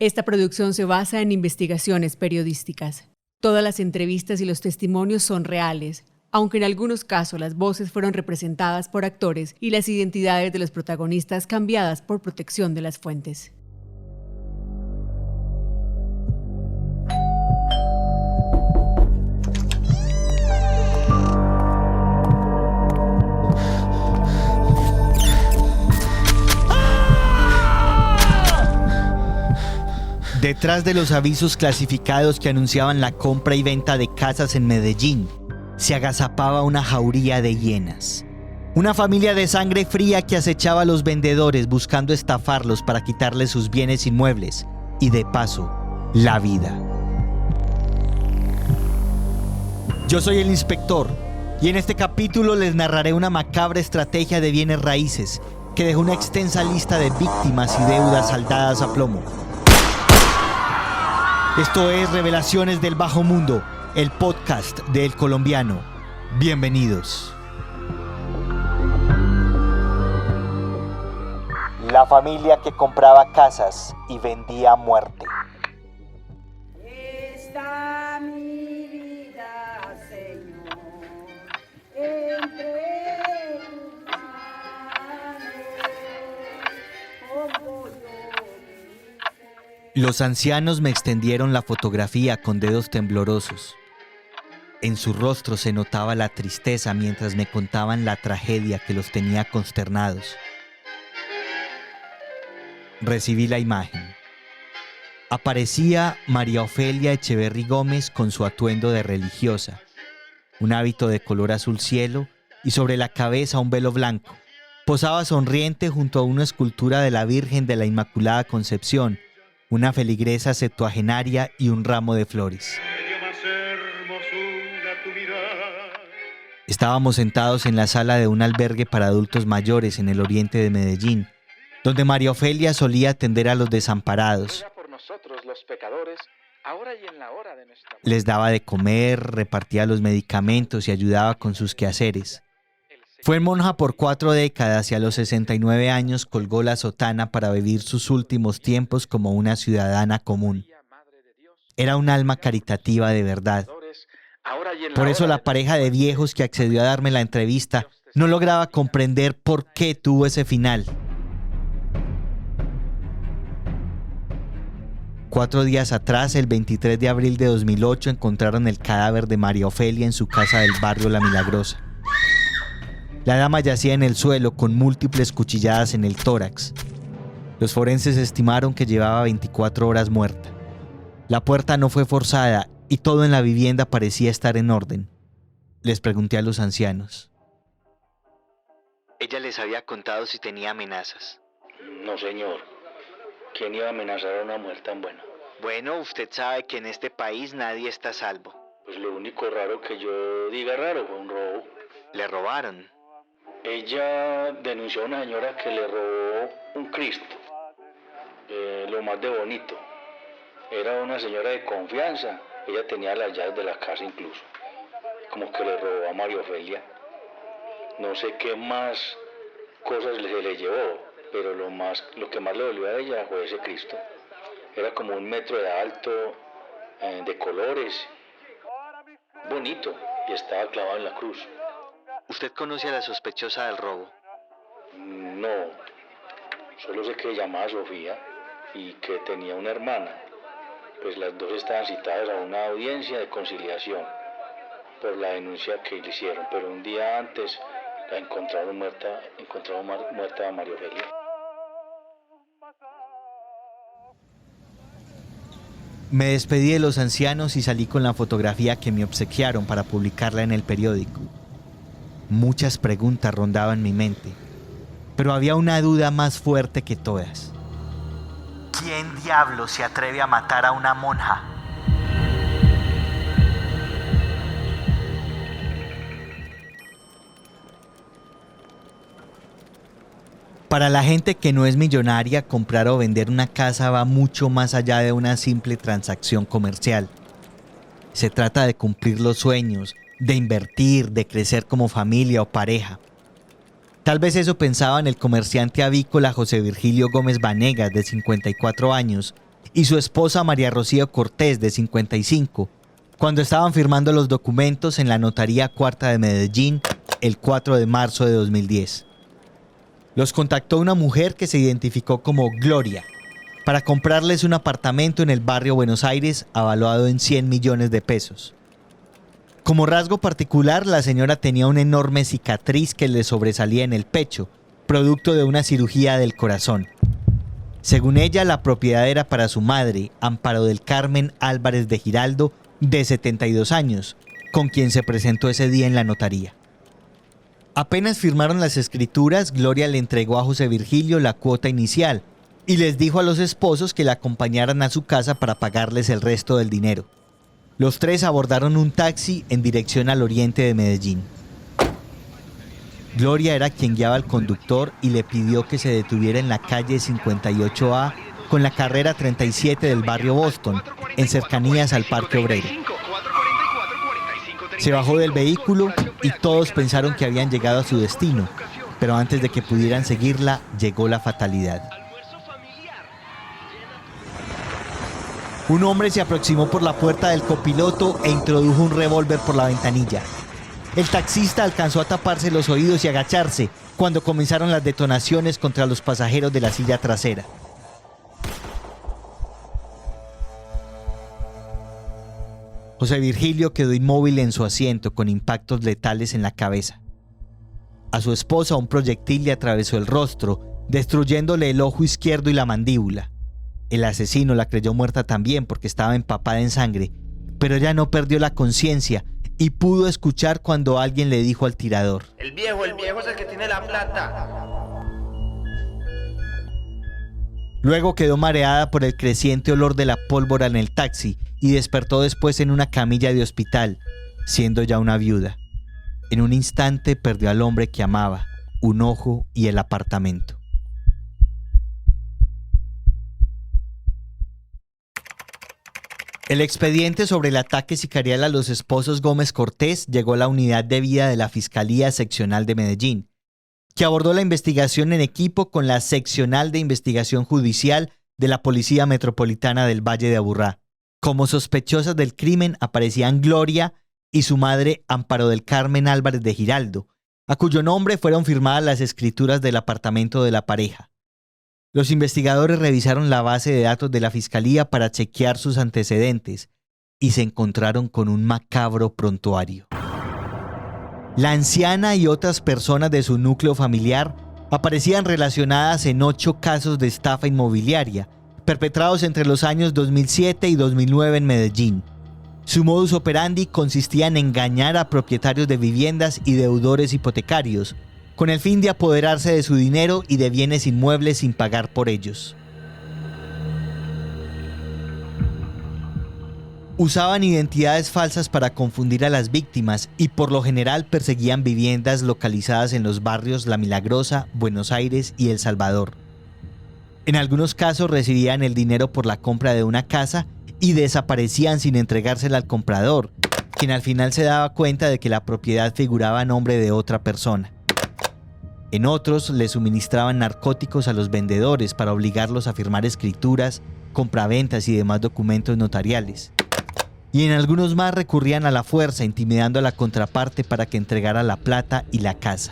Esta producción se basa en investigaciones periodísticas. Todas las entrevistas y los testimonios son reales, aunque en algunos casos las voces fueron representadas por actores y las identidades de los protagonistas cambiadas por protección de las fuentes. Detrás de los avisos clasificados que anunciaban la compra y venta de casas en Medellín, se agazapaba una jauría de hienas. Una familia de sangre fría que acechaba a los vendedores buscando estafarlos para quitarles sus bienes inmuebles y, de paso, la vida. Yo soy el inspector y en este capítulo les narraré una macabra estrategia de bienes raíces que dejó una extensa lista de víctimas y deudas saldadas a plomo. Esto es Revelaciones del Bajo Mundo, el podcast de El Colombiano. Bienvenidos. La familia que compraba casas y vendía muerte. Está mi vida, Señor, entre tus manos, como yo. Los ancianos me extendieron la fotografía con dedos temblorosos. En su rostro se notaba la tristeza mientras me contaban la tragedia que los tenía consternados. Recibí la imagen. Aparecía María Ofelia Echeverry Gómez con su atuendo de religiosa, un hábito de color azul cielo y sobre la cabeza un velo blanco. Posaba sonriente junto a una escultura de la Virgen de la Inmaculada Concepción, una feligresa septuagenaria y un ramo de flores. Estábamos sentados en la sala de un albergue para adultos mayores en el oriente de Medellín, donde María Ofelia solía atender a los desamparados. Les daba de comer, repartía los medicamentos y ayudaba con sus quehaceres. Fue monja por 4 décadas y a los 69 años colgó la sotana para vivir sus últimos tiempos como una ciudadana común. Era un alma caritativa de verdad. Por eso la pareja de viejos que accedió a darme la entrevista no lograba comprender por qué tuvo ese final. 4 días atrás, el 23 de abril de 2008, encontraron el cadáver de María Ofelia en su casa del barrio La Milagrosa. La dama yacía en el suelo con múltiples cuchilladas en el tórax. Los forenses estimaron que llevaba 24 horas muerta. La puerta no fue forzada y todo en la vivienda parecía estar en orden. Les pregunté a los ancianos. ¿Ella les había contado si tenía amenazas? No, señor. ¿Quién iba a amenazar a una mujer tan buena? Bueno, usted sabe que en este país nadie está a salvo. Pues lo único raro que yo diga raro fue un robo. ¿Le robaron? Ella denunció a una señora que le robó un Cristo, lo más de bonito. Era una señora de confianza, ella tenía las llaves de la casa incluso, como que le robó a María Ofelia. No sé qué más cosas se le llevó, pero lo que más le dolió a ella fue ese Cristo. Era como 1 metro de alto, de colores, bonito, y estaba clavado en la cruz. ¿Usted conoce a la sospechosa del robo? No, solo sé que se llamaba Sofía y que tenía una hermana. Pues las dos estaban citadas a una audiencia de conciliación por la denuncia que le hicieron, pero un día antes la encontraron muerta a María Ofelia. Me despedí de los ancianos y salí con la fotografía que me obsequiaron para publicarla en el periódico. Muchas preguntas rondaban mi mente, pero había una duda más fuerte que todas. ¿Quién diablos se atreve a matar a una monja? Para la gente que no es millonaria, comprar o vender una casa va mucho más allá de una simple transacción comercial. Se trata de cumplir los sueños, de invertir, de crecer como familia o pareja. Tal vez eso pensaba en el comerciante avícola José Virgilio Gómez Vanegas, de 54 años, y su esposa María Rocío Cortés, de 55, cuando estaban firmando los documentos en la Notaría Cuarta de Medellín el 4 de marzo de 2010. Los contactó una mujer que se identificó como Gloria para comprarles un apartamento en el barrio Buenos Aires avaluado en 100 millones de pesos. Como rasgo particular, la señora tenía una enorme cicatriz que le sobresalía en el pecho, producto de una cirugía del corazón. Según ella, la propiedad era para su madre, Amparo del Carmen Álvarez de Giraldo, de 72 años, con quien se presentó ese día en la notaría. Apenas firmaron las escrituras, Gloria le entregó a José Virgilio la cuota inicial y les dijo a los esposos que la acompañaran a su casa para pagarles el resto del dinero. Los tres abordaron un taxi en dirección al oriente de Medellín. Gloria era quien guiaba al conductor y le pidió que se detuviera en la calle 58A con la carrera 37 del barrio Boston, en cercanías al Parque Obrero. Se bajó del vehículo y todos pensaron que habían llegado a su destino, pero antes de que pudieran seguirla, llegó la fatalidad. Un hombre se aproximó por la puerta del copiloto e introdujo un revólver por la ventanilla. El taxista alcanzó a taparse los oídos y agacharse cuando comenzaron las detonaciones contra los pasajeros de la silla trasera. José Virgilio quedó inmóvil en su asiento con impactos letales en la cabeza. A su esposa un proyectil le atravesó el rostro, destruyéndole el ojo izquierdo y la mandíbula. El asesino la creyó muerta también porque estaba empapada en sangre, pero ella no perdió la conciencia y pudo escuchar cuando alguien le dijo al tirador: El viejo es el que tiene la plata. Luego quedó mareada por el creciente olor de la pólvora en el taxi y despertó después en una camilla de hospital, siendo ya una viuda. En un instante perdió al hombre que amaba, un ojo y el apartamento. El expediente sobre el ataque sicarial a los esposos Gómez Cortés llegó a la unidad de vida de la Fiscalía Seccional de Medellín, que abordó la investigación en equipo con la Seccional de Investigación Judicial de la Policía Metropolitana del Valle de Aburrá. Como sospechosas del crimen aparecían Gloria y su madre Amparo del Carmen Álvarez de Giraldo, a cuyo nombre fueron firmadas las escrituras del apartamento de la pareja. Los investigadores revisaron la base de datos de la Fiscalía para chequear sus antecedentes y se encontraron con un macabro prontuario. La anciana y otras personas de su núcleo familiar aparecían relacionadas en 8 casos de estafa inmobiliaria, perpetrados entre los años 2007 y 2009 en Medellín. Su modus operandi consistía en engañar a propietarios de viviendas y deudores hipotecarios, con el fin de apoderarse de su dinero y de bienes inmuebles sin pagar por ellos. Usaban identidades falsas para confundir a las víctimas y por lo general perseguían viviendas localizadas en los barrios La Milagrosa, Buenos Aires y El Salvador. En algunos casos recibían el dinero por la compra de una casa y desaparecían sin entregársela al comprador, quien al final se daba cuenta de que la propiedad figuraba a nombre de otra persona. En otros le suministraban narcóticos a los vendedores para obligarlos a firmar escrituras, compraventas y demás documentos notariales. Y en algunos más recurrían a la fuerza, intimidando a la contraparte para que entregara la plata y la casa.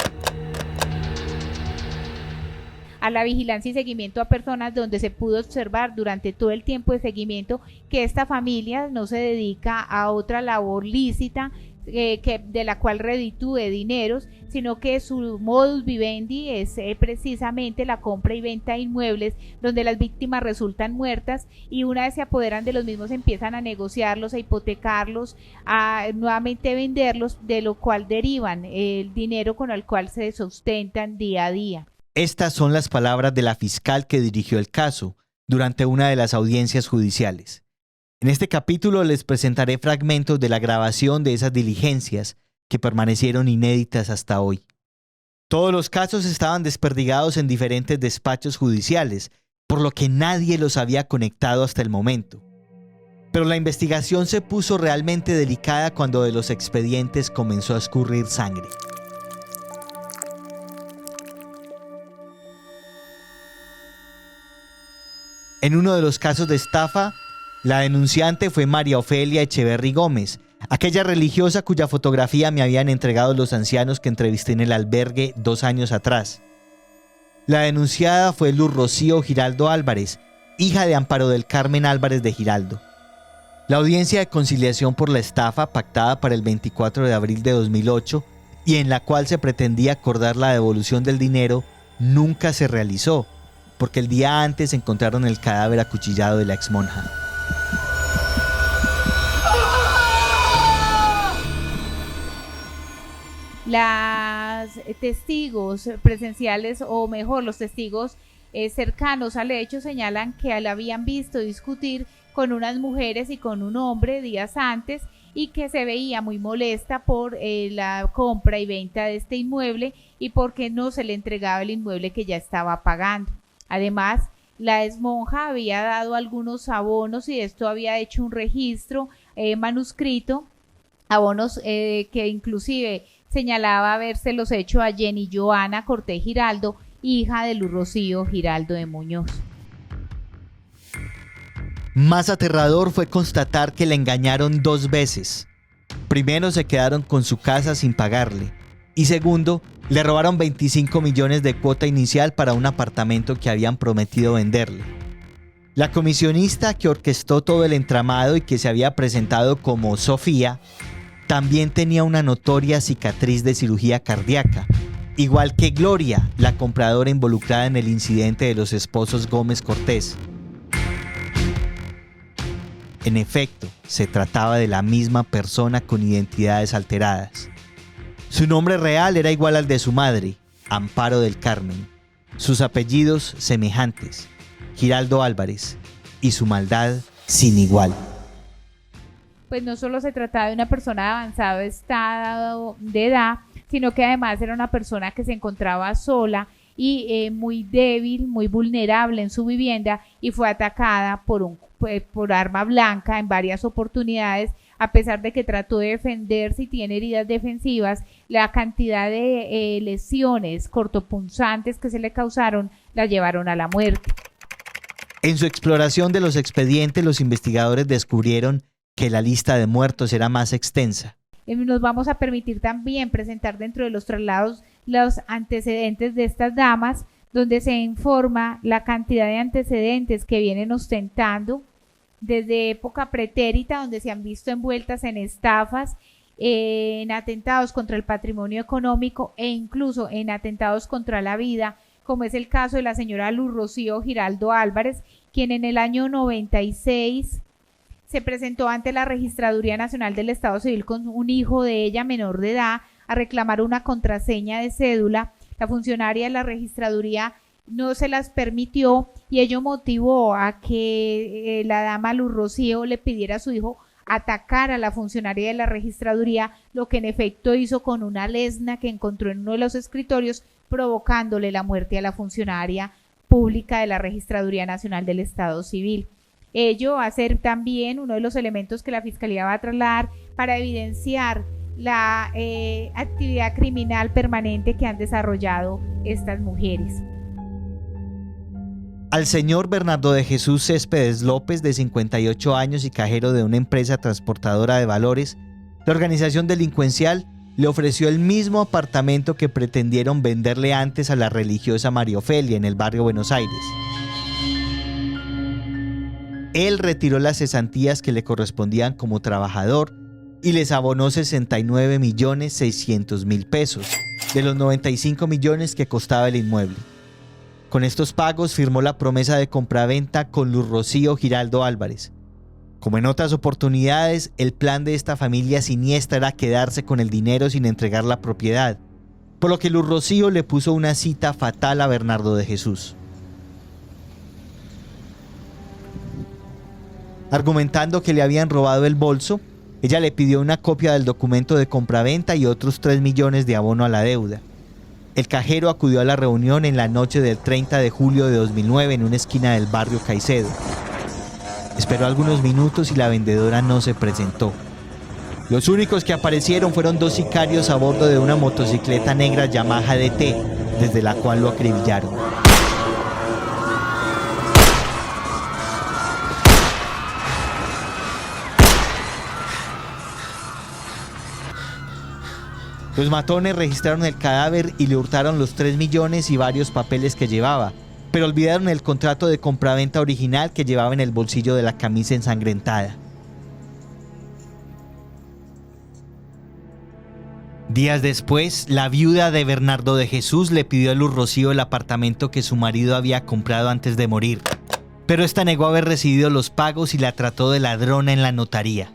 A la vigilancia y seguimiento a personas, donde se pudo observar durante todo el tiempo de seguimiento que esta familia no se dedica a otra labor lícita de la cual reditúe dineros, sino que su modus vivendi es precisamente la compra y venta de inmuebles donde las víctimas resultan muertas y una vez se apoderan de los mismos empiezan a negociarlos, a hipotecarlos, a nuevamente venderlos, de lo cual derivan el dinero con el cual se sustentan día a día. Estas son las palabras de la fiscal que dirigió el caso durante una de las audiencias judiciales. En este capítulo les presentaré fragmentos de la grabación de esas diligencias que permanecieron inéditas hasta hoy. Todos los casos estaban desperdigados en diferentes despachos judiciales, por lo que nadie los había conectado hasta el momento. Pero la investigación se puso realmente delicada cuando de los expedientes comenzó a escurrir sangre. En uno de los casos de estafa, la denunciante fue María Ofelia Echeverry Gómez, aquella religiosa cuya fotografía me habían entregado los ancianos que entrevisté en el albergue 2 años atrás. La denunciada fue Luz Rocío Giraldo Álvarez, hija de Amparo del Carmen Álvarez de Giraldo. La audiencia de conciliación por la estafa, pactada para el 24 de abril de 2008 y en la cual se pretendía acordar la devolución del dinero, nunca se realizó, porque el día antes encontraron el cadáver acuchillado de la exmonja. Las testigos presenciales, o mejor, los testigos cercanos al hecho, señalan que la habían visto discutir con unas mujeres y con un hombre días antes y que se veía muy molesta por la compra y venta de este inmueble y porque no se le entregaba el inmueble que ya estaba pagando. Además, la exmonja había dado algunos abonos y esto había hecho un registro manuscrito, abonos que inclusive señalaba habérselos hecho a Jenny Joana Cortés Giraldo, hija de Luz Rocío Giraldo de Muñoz. Más aterrador fue constatar que le engañaron 2 veces. Primero, se quedaron con su casa sin pagarle. Y segundo, le robaron 25 millones de cuota inicial para un apartamento que habían prometido venderle. La comisionista que orquestó todo el entramado y que se había presentado como Sofía, también tenía una notoria cicatriz de cirugía cardíaca, igual que Gloria, la compradora involucrada en el incidente de los esposos Gómez Cortés. En efecto, se trataba de la misma persona con identidades alteradas. Su nombre real era igual al de su madre, Amparo del Carmen. Sus apellidos semejantes, Giraldo Álvarez, y su maldad sin igual. Pues no solo se trataba de una persona de avanzado estado de edad, sino que además era una persona que se encontraba sola y muy débil, muy vulnerable en su vivienda y fue atacada por arma blanca en varias oportunidades. A pesar de que trató de defenderse y tiene heridas defensivas, la cantidad de lesiones cortopunzantes que se le causaron la llevaron a la muerte. En su exploración de los expedientes, los investigadores descubrieron que la lista de muertos era más extensa. Nos vamos a permitir también presentar dentro de los traslados los antecedentes de estas damas, donde se informa la cantidad de antecedentes que vienen ostentando desde época pretérita, donde se han visto envueltas en estafas, en atentados contra el patrimonio económico e incluso en atentados contra la vida, como es el caso de la señora Luz Rocío Giraldo Álvarez, quien en el año 96 se presentó ante la Registraduría Nacional del Estado Civil con un hijo de ella menor de edad a reclamar una contraseña de cédula. La funcionaria de la registraduría no se las permitió y ello motivó a que la dama Luz Rocío le pidiera a su hijo atacar a la funcionaria de la registraduría, lo que en efecto hizo con una lesna que encontró en uno de los escritorios, provocándole la muerte a la funcionaria pública de la Registraduría Nacional del Estado Civil. Ello va a ser también uno de los elementos que la Fiscalía va a trasladar para evidenciar la actividad criminal permanente que han desarrollado estas mujeres. Al señor Bernardo de Jesús Céspedes López, de 58 años y cajero de una empresa transportadora de valores, la organización delincuencial le ofreció el mismo apartamento que pretendieron venderle antes a la religiosa María Ofelia en el barrio Buenos Aires. Él retiró las cesantías que le correspondían como trabajador y les abonó 69.600.000 pesos de los 95 millones que costaba el inmueble. Con estos pagos firmó la promesa de compraventa con Luz Rocío Giraldo Álvarez. Como en otras oportunidades, el plan de esta familia siniestra era quedarse con el dinero sin entregar la propiedad, por lo que Luz Rocío le puso una cita fatal a Bernardo de Jesús. Argumentando que le habían robado el bolso, ella le pidió una copia del documento de compraventa y otros 3 millones de abono a la deuda. El cajero acudió a la reunión en la noche del 30 de julio de 2009 en una esquina del barrio Caicedo. Esperó algunos minutos y la vendedora no se presentó. Los únicos que aparecieron fueron 2 sicarios a bordo de una motocicleta negra Yamaha DT, desde la cual lo acribillaron. Los matones registraron el cadáver y le hurtaron los 3 millones y varios papeles que llevaba, pero olvidaron el contrato de compraventa original que llevaba en el bolsillo de la camisa ensangrentada. Días después, la viuda de Bernardo de Jesús le pidió a Luz Rocío el apartamento que su marido había comprado antes de morir, pero esta negó haber recibido los pagos y la trató de ladrona en la notaría.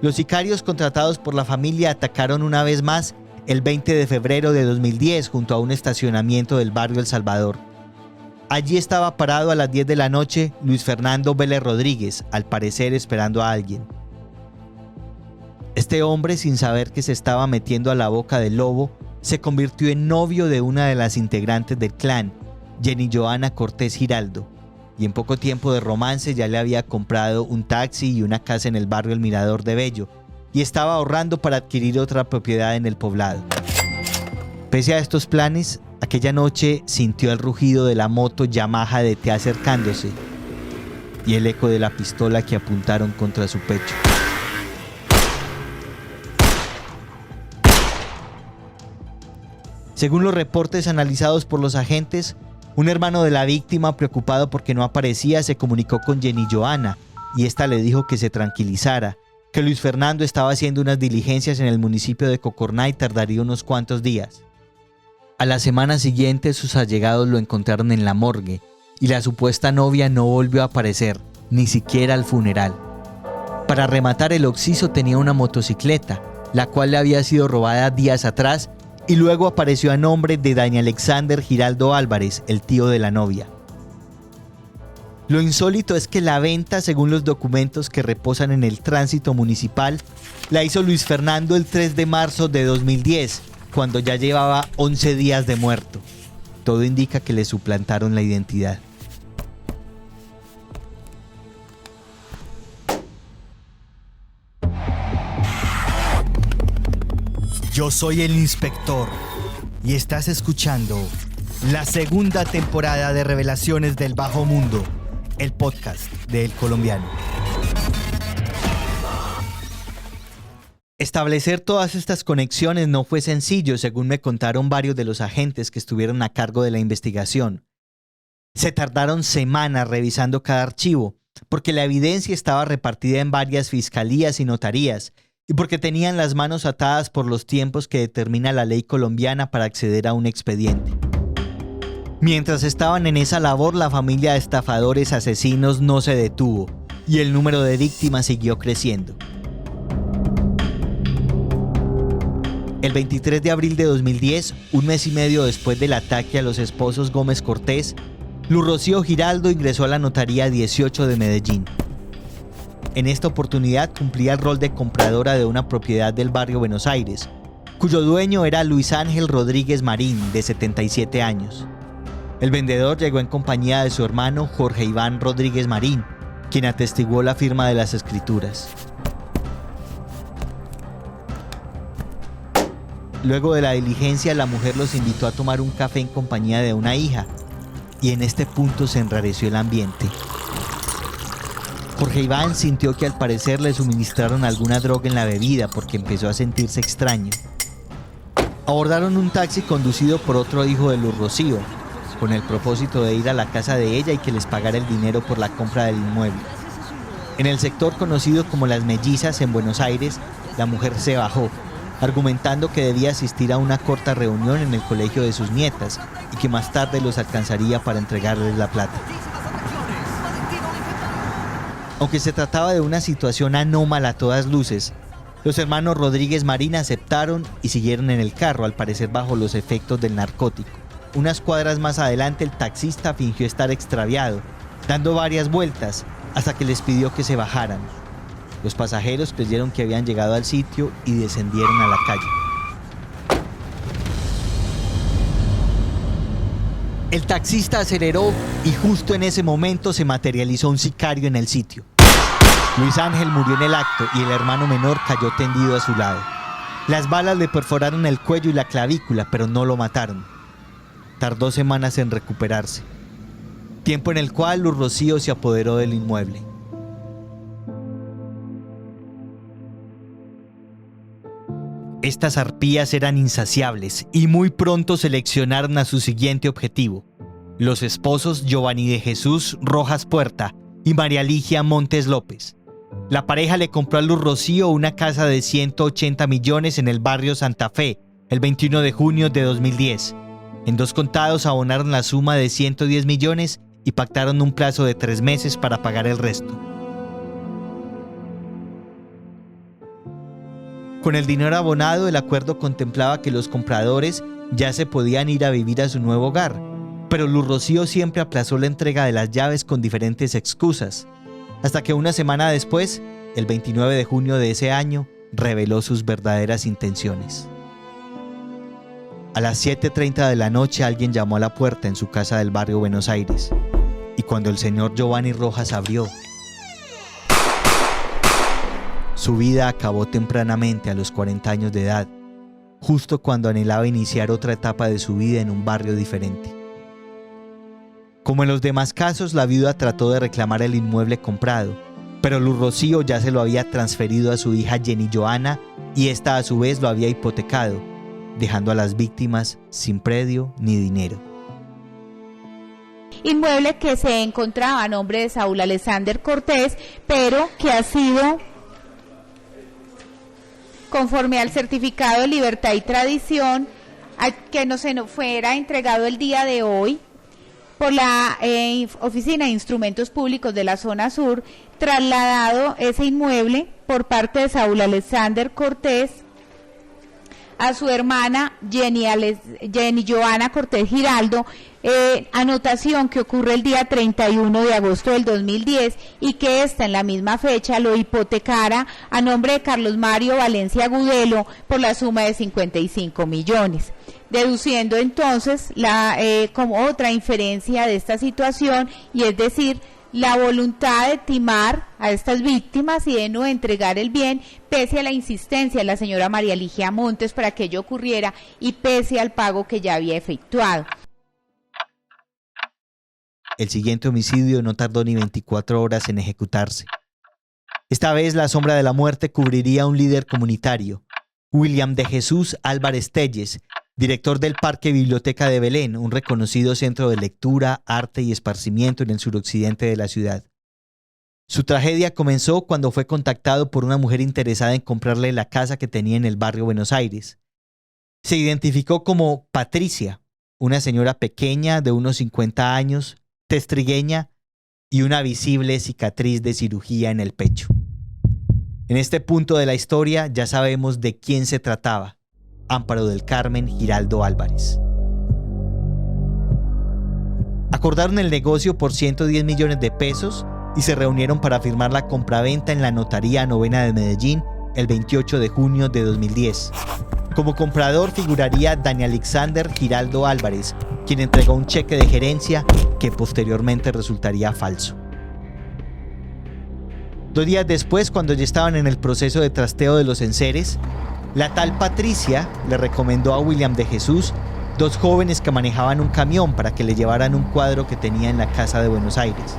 Los sicarios contratados por la familia atacaron una vez más el 20 de febrero de 2010 junto a un estacionamiento del barrio El Salvador. Allí estaba parado a las 10 de la noche Luis Fernando Vélez Rodríguez, al parecer esperando a alguien. Este hombre, sin saber que se estaba metiendo a la boca del lobo, se convirtió en novio de una de las integrantes del clan, Jenny Johanna Cortés Giraldo, y en poco tiempo de romance ya le había comprado un taxi y una casa en el barrio El Mirador de Bello, y estaba ahorrando para adquirir otra propiedad en el poblado. Pese a estos planes, aquella noche sintió el rugido de la moto Yamaha DT acercándose y el eco de la pistola que apuntaron contra su pecho. Según los reportes analizados por los agentes, un hermano de la víctima, preocupado porque no aparecía, se comunicó con Jenny Johanna y esta le dijo que se tranquilizara, que Luis Fernando estaba haciendo unas diligencias en el municipio de Cocorná y tardaría unos cuantos días. A la semana siguiente sus allegados lo encontraron en la morgue y la supuesta novia no volvió a aparecer, ni siquiera al funeral. Para rematar, el occiso tenía una motocicleta, la cual le había sido robada días atrás y luego apareció a nombre de Daniel Alexander Giraldo Álvarez, el tío de la novia. Lo insólito es que la venta, según los documentos que reposan en el tránsito municipal, la hizo Luis Fernando el 3 de marzo de 2010, cuando ya llevaba 11 días de muerto. Todo indica que le suplantaron la identidad. Yo soy el inspector y estás escuchando la segunda temporada de Revelaciones del Bajo Mundo, el podcast de El Colombiano. Establecer todas estas conexiones no fue sencillo, según me contaron varios de los agentes que estuvieron a cargo de la investigación. Se tardaron semanas revisando cada archivo, porque la evidencia estaba repartida en varias fiscalías y notarías, y porque tenían las manos atadas por los tiempos que determina la ley colombiana para acceder a un expediente. Mientras estaban en esa labor, la familia de estafadores asesinos no se detuvo, y el número de víctimas siguió creciendo. El 23 de abril de 2010, un mes y medio después del ataque a los esposos Gómez Cortés, Luz Rocío Giraldo ingresó a la notaría 18 de Medellín. En esta oportunidad cumplía el rol de compradora de una propiedad del barrio Buenos Aires, cuyo dueño era Luis Ángel Rodríguez Marín, de 77 años. El vendedor llegó en compañía de su hermano Jorge Iván Rodríguez Marín, quien atestiguó la firma de las escrituras. Luego de la diligencia, la mujer los invitó a tomar un café en compañía de una hija, y en este punto se enrareció el ambiente. Jorge Iván sintió que al parecer le suministraron alguna droga en la bebida porque empezó a sentirse extraño. Abordaron un taxi conducido por otro hijo de Luz Rocío, con el propósito de ir a la casa de ella y que les pagara el dinero por la compra del inmueble. En el sector conocido como Las Mellizas en Buenos Aires, la mujer se bajó, argumentando que debía asistir a una corta reunión en el colegio de sus nietas y que más tarde los alcanzaría para entregarles la plata. Aunque se trataba de una situación anómala a todas luces, los hermanos Rodríguez Marín aceptaron y siguieron en el carro, al parecer bajo los efectos del narcótico. Unas cuadras más adelante, el taxista fingió estar extraviado, dando varias vueltas hasta que les pidió que se bajaran. Los pasajeros creyeron que habían llegado al sitio y descendieron a la calle. El taxista aceleró y justo en ese momento se materializó un sicario en el sitio. Luis Ángel murió en el acto y el hermano menor cayó tendido a su lado. Las balas le perforaron el cuello y la clavícula, pero no lo mataron. Tardó semanas en recuperarse, tiempo en el cual Luz Rocío se apoderó del inmueble. Estas arpías eran insaciables y muy pronto seleccionaron a su siguiente objetivo: los esposos Giovanni de Jesús Rojas Puerta y María Ligia Montes López. La pareja le compró a Luz Rocío una casa de 180 millones en el barrio Santa Fe el 21 de junio de 2010. En 2 contados abonaron la suma de 110 millones y pactaron un plazo de 3 meses para pagar el resto. Con el dinero abonado, el acuerdo contemplaba que los compradores ya se podían ir a vivir a su nuevo hogar, pero Luz Rocío siempre aplazó la entrega de las llaves con diferentes excusas, hasta que una semana después, el 29 de junio de ese año, reveló sus verdaderas intenciones. A las 7:30 de la noche alguien llamó a la puerta en su casa del barrio Buenos Aires, y cuando el señor Giovanni Rojas abrió, su vida acabó tempranamente a los 40 años de edad, justo cuando anhelaba iniciar otra etapa de su vida en un barrio diferente. Como en los demás casos, la viuda trató de reclamar el inmueble comprado, pero Luz Rocío ya se lo había transferido a su hija Jenny Joana y esta a su vez lo había hipotecado, dejando a las víctimas sin predio ni dinero. Inmueble que se encontraba a nombre de Saúl Alexander Cortés, pero que ha sido, conforme al certificado de libertad y tradición, que no se nos fuera entregado el día de hoy por la Oficina de Instrumentos Públicos de la Zona Sur, trasladado ese inmueble por parte de Saúl Alexander Cortés a su hermana Jenny Joana Cortés Giraldo, anotación que ocurre el día 31 de agosto del 2010 y que esta en la misma fecha lo hipotecara a nombre de Carlos Mario Valencia Gudelo por la suma de 55 millones. Deduciendo entonces como otra inferencia de esta situación, y es decir, la voluntad de timar a estas víctimas y de no entregar el bien, pese a la insistencia de la señora María Ligia Montes para que ello ocurriera y pese al pago que ya había efectuado. El siguiente homicidio no tardó ni 24 horas en ejecutarse. Esta vez la sombra de la muerte cubriría a un líder comunitario, William de Jesús Álvarez Telles, director del Parque Biblioteca de Belén, un reconocido centro de lectura, arte y esparcimiento en el suroccidente de la ciudad. Su tragedia comenzó cuando fue contactado por una mujer interesada en comprarle la casa que tenía en el barrio Buenos Aires. Se identificó como Patricia, una señora pequeña de unos 50 años, testrigueña y una visible cicatriz de cirugía en el pecho. En este punto de la historia ya sabemos de quién se trataba: Amparo del Carmen Giraldo Álvarez. Acordaron el negocio por 110 millones de pesos y se reunieron para firmar la compraventa en la Notaría Novena de Medellín el 28 de junio de 2010. Como comprador figuraría Daniel Alexander Giraldo Álvarez, quien entregó un cheque de gerencia que posteriormente resultaría falso. 2 días después, cuando ya estaban en el proceso de trasteo de los enseres, la tal Patricia le recomendó a William de Jesús 2 jóvenes que manejaban un camión para que le llevaran un cuadro que tenía en la casa de Buenos Aires.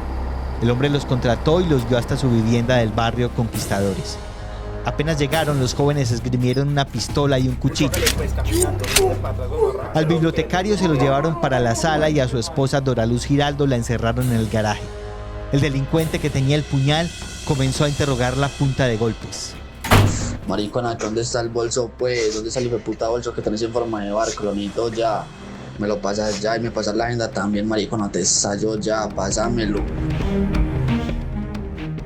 El hombre los contrató y los guió hasta su vivienda del barrio Conquistadores. Apenas llegaron, los jóvenes esgrimieron una pistola y un cuchillo. Al bibliotecario se lo llevaron para la sala y a su esposa Dora Luz Giraldo la encerraron en el garaje. El delincuente que tenía el puñal comenzó a interrogarla a punta de golpes. Maricona, ¿dónde está el bolso, pues? ¿Dónde está el hijueputa bolso que tenés en forma de barco? Lo necesito ya. Me lo pasas ya y me pasas la agenda también, maricona. Te ensayo ya, pásamelo.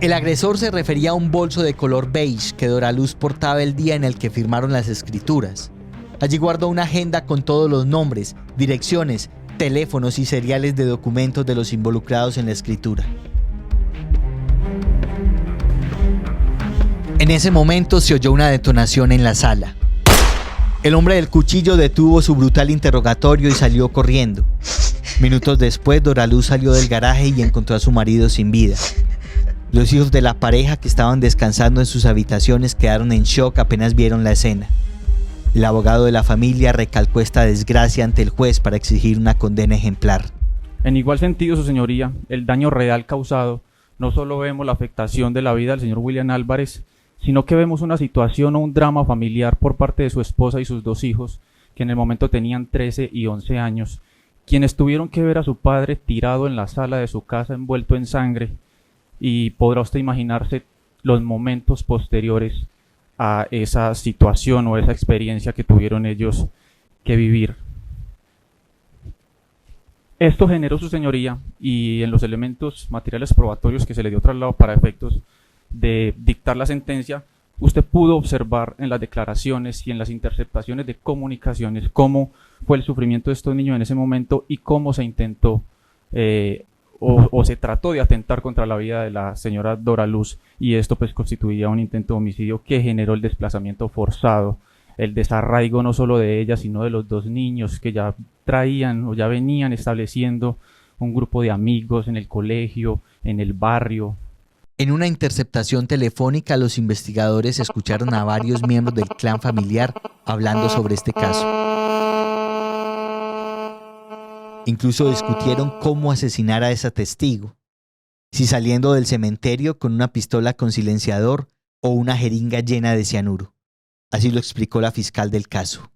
El agresor se refería a un bolso de color beige que Dora Luz portaba el día en el que firmaron las escrituras. Allí guardó una agenda con todos los nombres, direcciones, teléfonos y seriales de documentos de los involucrados en la escritura. En ese momento se oyó una detonación en la sala. El hombre del cuchillo detuvo su brutal interrogatorio y salió corriendo. Minutos después, Dora Luz salió del garaje y encontró a su marido sin vida. Los hijos de la pareja, que estaban descansando en sus habitaciones, quedaron en shock apenas vieron la escena. El abogado de la familia recalcó esta desgracia ante el juez para exigir una condena ejemplar. En igual sentido, su señoría, el daño real causado, no solo vemos la afectación de la vida del señor William Álvarez, sino que vemos una situación o un drama familiar por parte de su esposa y sus 2 hijos, que en el momento tenían 13 y 11 años, quienes tuvieron que ver a su padre tirado en la sala de su casa envuelto en sangre, y podrá usted imaginarse los momentos posteriores a esa situación o esa experiencia que tuvieron ellos que vivir. Esto generó, su señoría, y en los elementos materiales probatorios que se le dio traslado para efectos de dictar la sentencia, usted pudo observar en las declaraciones y en las interceptaciones de comunicaciones cómo fue el sufrimiento de estos niños en ese momento y cómo se intentó o se trató de atentar contra la vida de la señora Dora Luz, y esto pues constituía un intento de homicidio que generó el desplazamiento forzado, el desarraigo no solo de ella, sino de los 2 niños que ya traían o ya venían estableciendo un grupo de amigos en el colegio, en el barrio. En una interceptación telefónica, los investigadores escucharon a varios miembros del clan familiar hablando sobre este caso. Incluso discutieron cómo asesinar a esa testigo, si saliendo del cementerio con una pistola con silenciador o una jeringa llena de cianuro. Así lo explicó la fiscal del caso.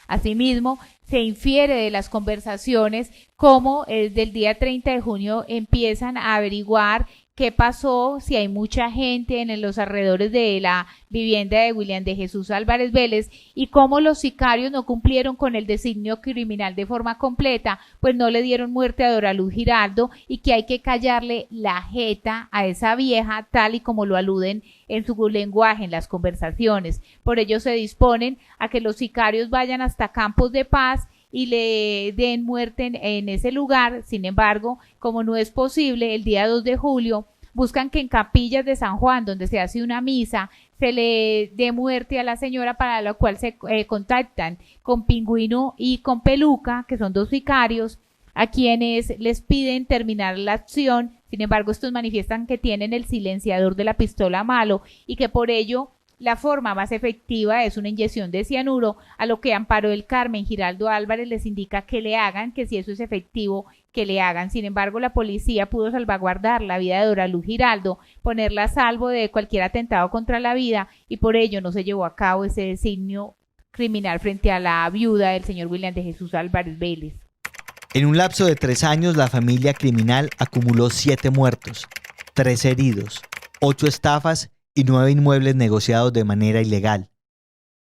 Asimismo, se infiere de las conversaciones cómo desde el día 30 de junio empiezan a averiguar qué pasó, si hay mucha gente en los alrededores de la vivienda de William de Jesús Álvarez Vélez, y cómo los sicarios no cumplieron con el designio criminal de forma completa, pues no le dieron muerte a Dora Luz Giraldo, y que hay que callarle la jeta a esa vieja, tal y como lo aluden en su lenguaje en las conversaciones. Por ello se disponen a que los sicarios vayan hasta Campos de Paz y le den muerte en ese lugar. Sin embargo, como no es posible, el día 2 de julio buscan que en Capillas de San Juan, donde se hace una misa, se le dé muerte a la señora, para lo cual se contactan con Pingüino y con Peluca, que son 2 sicarios, a quienes les piden terminar la acción. Sin embargo, estos manifiestan que tienen el silenciador de la pistola malo y que por ello la forma más efectiva es una inyección de cianuro, a lo que Amparo del Carmen Giraldo Álvarez les indica que le hagan, que si eso es efectivo, que le hagan. Sin embargo, la policía pudo salvaguardar la vida de Dora Luz Giraldo, ponerla a salvo de cualquier atentado contra la vida, y por ello no se llevó a cabo ese designio criminal frente a la viuda del señor William de Jesús Álvarez Vélez. En un lapso de 3 años, la familia criminal acumuló 7 muertos, 3 heridos, 8 estafas y 9 inmuebles negociados de manera ilegal.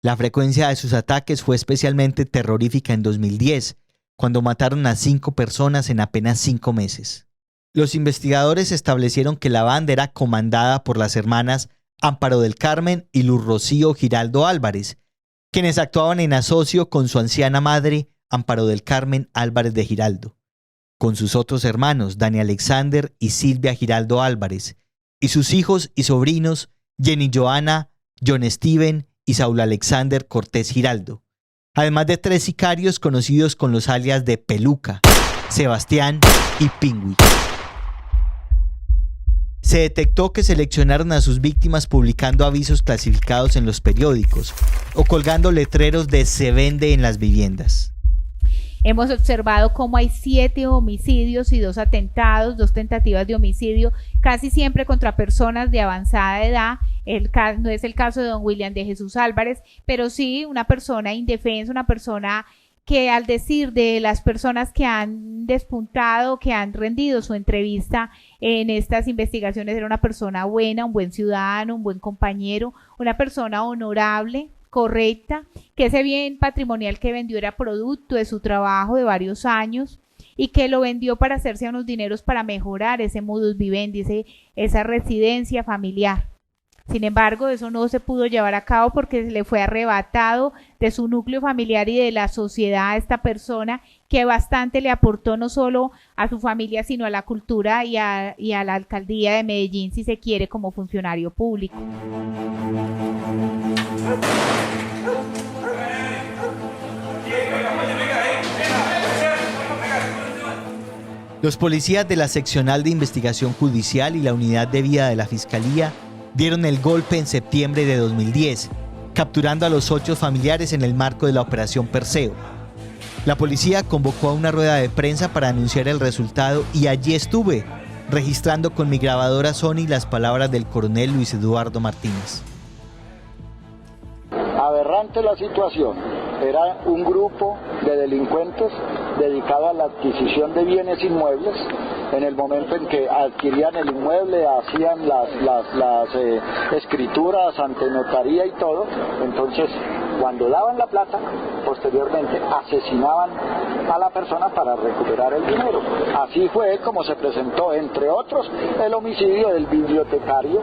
La frecuencia de sus ataques fue especialmente terrorífica en 2010, cuando mataron a 5 personas en apenas 5 meses. Los investigadores establecieron que la banda era comandada por las hermanas Amparo del Carmen y Luz Rocío Giraldo Álvarez, quienes actuaban en asocio con su anciana madre, Amparo del Carmen Álvarez de Giraldo, con sus otros hermanos, Dani Alexander y Silvia Giraldo Álvarez, y sus hijos y sobrinos, Jenny Joana, John Steven y Saúl Alexander Cortés Giraldo, además de 3 sicarios conocidos con los alias de Peluca, Sebastián y Pingüi. Se detectó que seleccionaron a sus víctimas publicando avisos clasificados en los periódicos o colgando letreros de "se vende" en las viviendas. Hemos observado cómo hay 7 homicidios y 2 atentados, 2 tentativas de homicidio, casi siempre contra personas de avanzada edad. No es el caso de don William de Jesús Álvarez, pero sí una persona indefensa, una persona que, al decir de las personas que han despuntado, que han rendido su entrevista en estas investigaciones, era una persona buena, un buen ciudadano, un buen compañero, una persona honorable, correcta, que ese bien patrimonial que vendió era producto de su trabajo de varios años y que lo vendió para hacerse unos dineros para mejorar ese modus vivendi, esa residencia familiar. Sin embargo, eso no se pudo llevar a cabo porque se le fue arrebatado de su núcleo familiar y de la sociedad a esta persona que bastante le aportó no solo a su familia, sino a la cultura y a la alcaldía de Medellín, si se quiere, como funcionario público. Los policías de la Seccional de Investigación Judicial y la Unidad de Vía de la Fiscalía dieron el golpe en septiembre de 2010, capturando a los 8 familiares en el marco de la Operación Perseo. La policía convocó a una rueda de prensa para anunciar el resultado y allí estuve, registrando con mi grabadora Sony las palabras del coronel Luis Eduardo Martínez. ante la situación, era un grupo de delincuentes dedicado a la adquisición de bienes inmuebles. En el momento en que adquirían el inmueble, hacían las escrituras ante notaría y todo, entonces cuando daban la plata, posteriormente asesinaban a la persona para recuperar el dinero. Así fue como se presentó, entre otros, el homicidio del bibliotecario.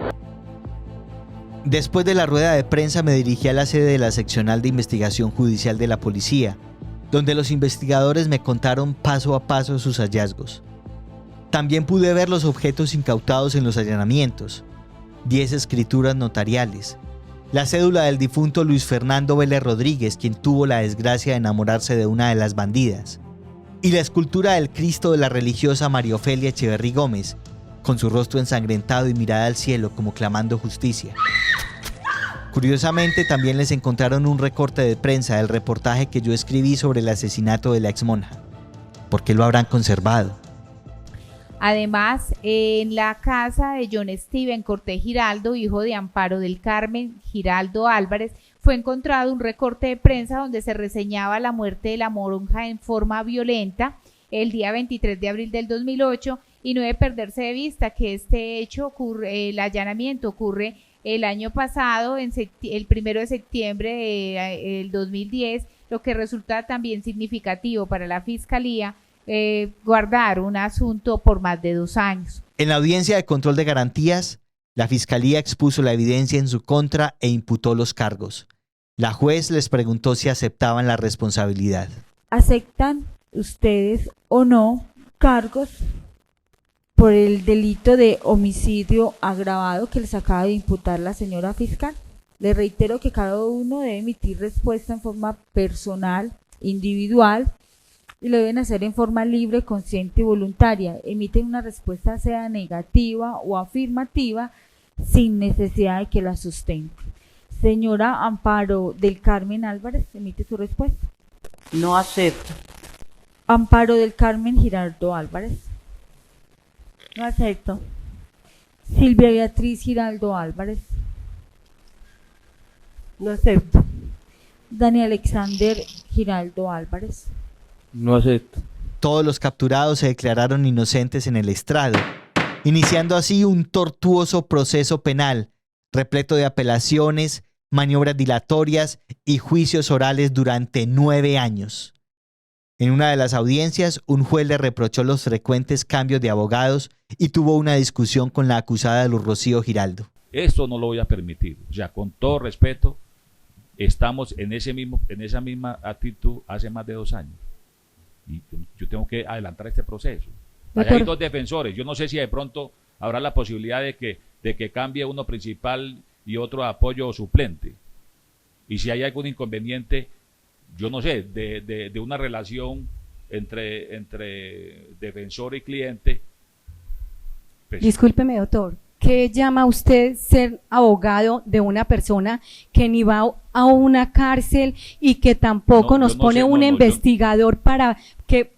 Después de la rueda de prensa me dirigí a la sede de la seccional de investigación judicial de la policía, donde los investigadores me contaron paso a paso sus hallazgos. También pude ver los objetos incautados en los allanamientos, 10 escrituras notariales, la cédula del difunto Luis Fernando Vélez Rodríguez, quien tuvo la desgracia de enamorarse de una de las bandidas, y la escultura del Cristo de la religiosa María Ofelia Echeverry Gómez, con su rostro ensangrentado y mirada al cielo como clamando justicia. Curiosamente, también les encontraron un recorte de prensa del reportaje que yo escribí sobre el asesinato de la exmonja. ¿Por qué lo habrán conservado? Además, en la casa de John Steven Cortés Giraldo, hijo de Amparo del Carmen Giraldo Álvarez, fue encontrado un recorte de prensa donde se reseñaba la muerte de la monja en forma violenta el día 23 de abril del 2008, y no debe perderse de vista que este hecho ocurre, el allanamiento ocurre el año pasado, el 1 de septiembre del 2010, lo que resulta también significativo para la Fiscalía guardar un asunto por más de 2 años. En la audiencia de control de garantías, la Fiscalía expuso la evidencia en su contra e imputó los cargos. La juez les preguntó si aceptaban la responsabilidad. ¿Aceptan ustedes o no cargos por el delito de homicidio agravado que les acaba de imputar la señora fiscal? Les reitero que cada uno debe emitir respuesta en forma personal, individual, y lo deben hacer en forma libre, consciente y voluntaria. Emiten una respuesta sea negativa o afirmativa sin necesidad de que la sustente. Señora Amparo del Carmen Álvarez, emite su respuesta. No acepto. Amparo del Carmen Giraldo Álvarez. No acepto. Silvia Beatriz Giraldo Álvarez. No acepto. Dani Alexander Giraldo Álvarez. No acepto. Todos los capturados se declararon inocentes en el estrado, iniciando así un tortuoso proceso penal, repleto de apelaciones, maniobras dilatorias y juicios orales durante 9 años. En una de las audiencias, un juez le reprochó los frecuentes cambios de abogados y tuvo una discusión con la acusada Luz Rocío Giraldo. Esto no lo voy a permitir. O sea, con todo respeto, estamos en esa misma actitud hace más de 2 años. Y yo tengo que adelantar este proceso. Allá hay 2 defensores. Yo no sé si de pronto habrá la posibilidad de que cambie uno principal y otro apoyo o suplente. Y si hay algún inconveniente, yo no sé, de una relación entre defensor y cliente. Pues, discúlpeme, doctor. ¿Qué llama usted ser abogado de una persona que ni va a una cárcel y que tampoco nos pone un investigador para que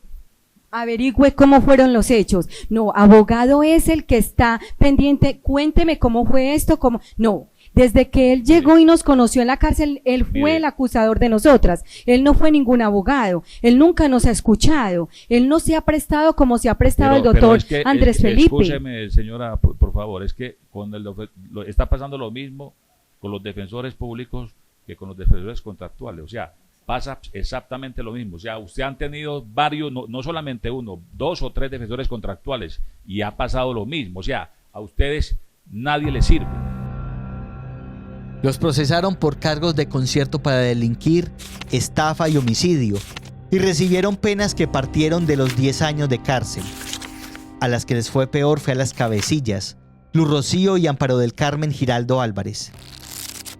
averigüe cómo fueron los hechos? No, abogado es el que está pendiente, cuénteme cómo fue esto, cómo... No, desde que él llegó y nos conoció en la cárcel, él fue el acusador de nosotras. Él no fue ningún abogado, él nunca nos ha escuchado, él no se ha prestado como se ha prestado el doctor Andrés Felipe. Escúcheme, señora, por favor, es que está pasando lo mismo con los defensores públicos que con los defensores contractuales. O sea, pasa exactamente lo mismo. O sea, usted han tenido varios, no solamente uno, 2 o 3 defensores contractuales y ha pasado lo mismo. O sea, a ustedes nadie les sirve. Los procesaron por cargos de concierto para delinquir, estafa y homicidio, y recibieron penas que partieron de los 10 años de cárcel. A las que les fue peor fue a las cabecillas, Luz Rocío y Amparo del Carmen Giraldo Álvarez.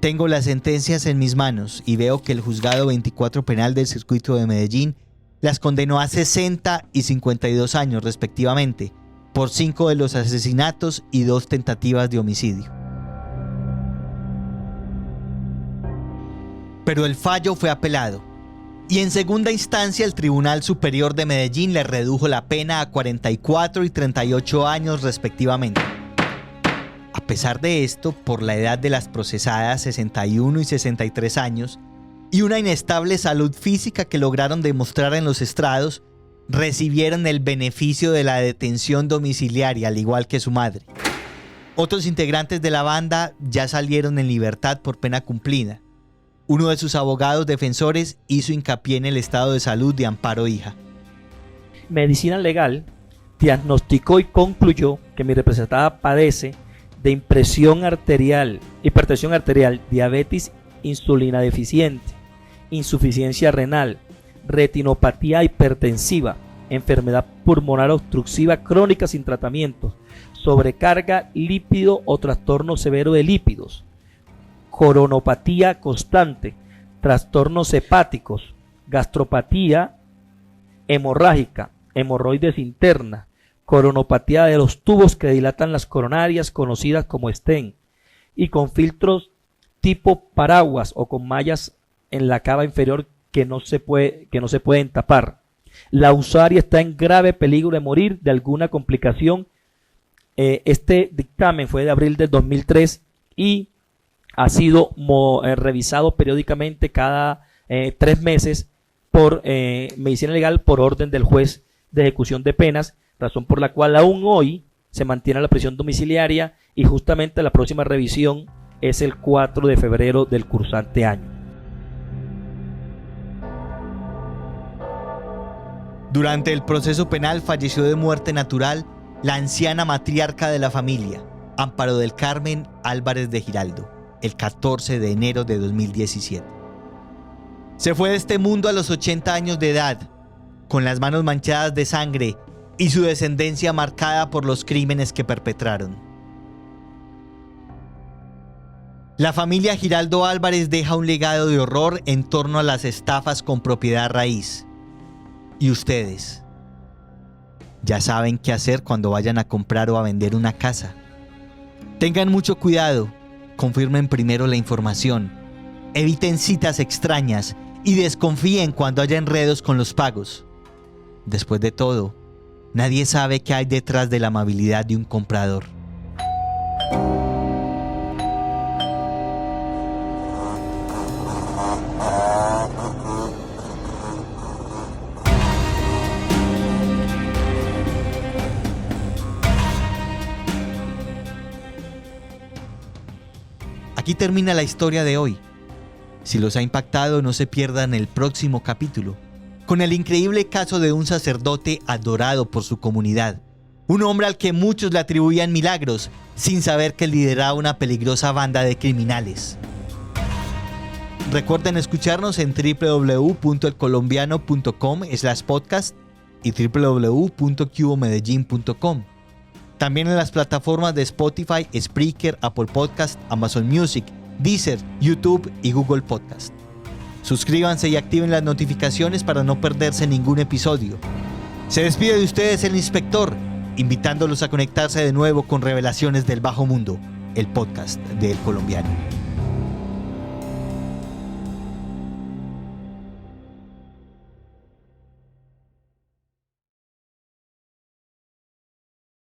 Tengo las sentencias en mis manos y veo que el juzgado 24 penal del circuito de Medellín las condenó a 60 y 52 años respectivamente, por 5 de los asesinatos y 2 tentativas de homicidio. Pero el fallo fue apelado, y en segunda instancia el Tribunal Superior de Medellín le redujo la pena a 44 y 38 años respectivamente. A pesar de esto, por la edad de las procesadas, 61 y 63 años, y una inestable salud física que lograron demostrar en los estrados, recibieron el beneficio de la detención domiciliaria, al igual que su madre. Otros integrantes de la banda ya salieron en libertad por pena cumplida. Uno de sus abogados defensores hizo hincapié en el estado de salud de Amparo hija. Medicina legal diagnosticó y concluyó que mi representada padece de hipertensión arterial, diabetes insulina deficiente, insuficiencia renal, retinopatía hipertensiva, enfermedad pulmonar obstructiva crónica sin tratamiento, sobrecarga lípido o trastorno severo de lípidos, coronopatía constante, trastornos hepáticos, gastropatía hemorrágica, hemorroides interna, coronopatía de los tubos que dilatan las coronarias conocidas como stent, y con filtros tipo paraguas o con mallas en la cava inferior que no se pueden tapar. La usuaria está en grave peligro de morir de alguna complicación. Este dictamen fue de abril del 2003 y ha sido revisado periódicamente cada 3 meses por medicina legal por orden del juez de ejecución de penas, razón por la cual aún hoy se mantiene la prisión domiciliaria y justamente la próxima revisión es el 4 de febrero del cursante año. Durante el proceso penal falleció de muerte natural la anciana matriarca de la familia, Amparo del Carmen Álvarez de Giraldo, el 14 de enero de 2017. Se fue de este mundo a los 80 años de edad, con las manos manchadas de sangre y su descendencia marcada por los crímenes que perpetraron. La familia Giraldo Álvarez deja un legado de horror en torno a las estafas con propiedad raíz. Y ustedes ya saben qué hacer cuando vayan a comprar o a vender una casa. Tengan mucho cuidado, confirmen primero la información, eviten citas extrañas y desconfíen cuando haya enredos con los pagos. Después de todo, nadie sabe qué hay detrás de la amabilidad de un comprador. Aquí termina la historia de hoy. Si los ha impactado, no se pierdan el próximo capítulo, con el increíble caso de un sacerdote adorado por su comunidad, un hombre al que muchos le atribuían milagros, sin saber que lideraba una peligrosa banda de criminales. Recuerden escucharnos en www.elcolombiano.com/podcast y www.cubomedellin.com. También en las plataformas de Spotify, Spreaker, Apple Podcast, Amazon Music, Deezer, YouTube y Google Podcast. Suscríbanse y activen las notificaciones para no perderse ningún episodio. Se despide de ustedes el inspector, invitándolos a conectarse de nuevo con Revelaciones del Bajo Mundo, el podcast de El Colombiano.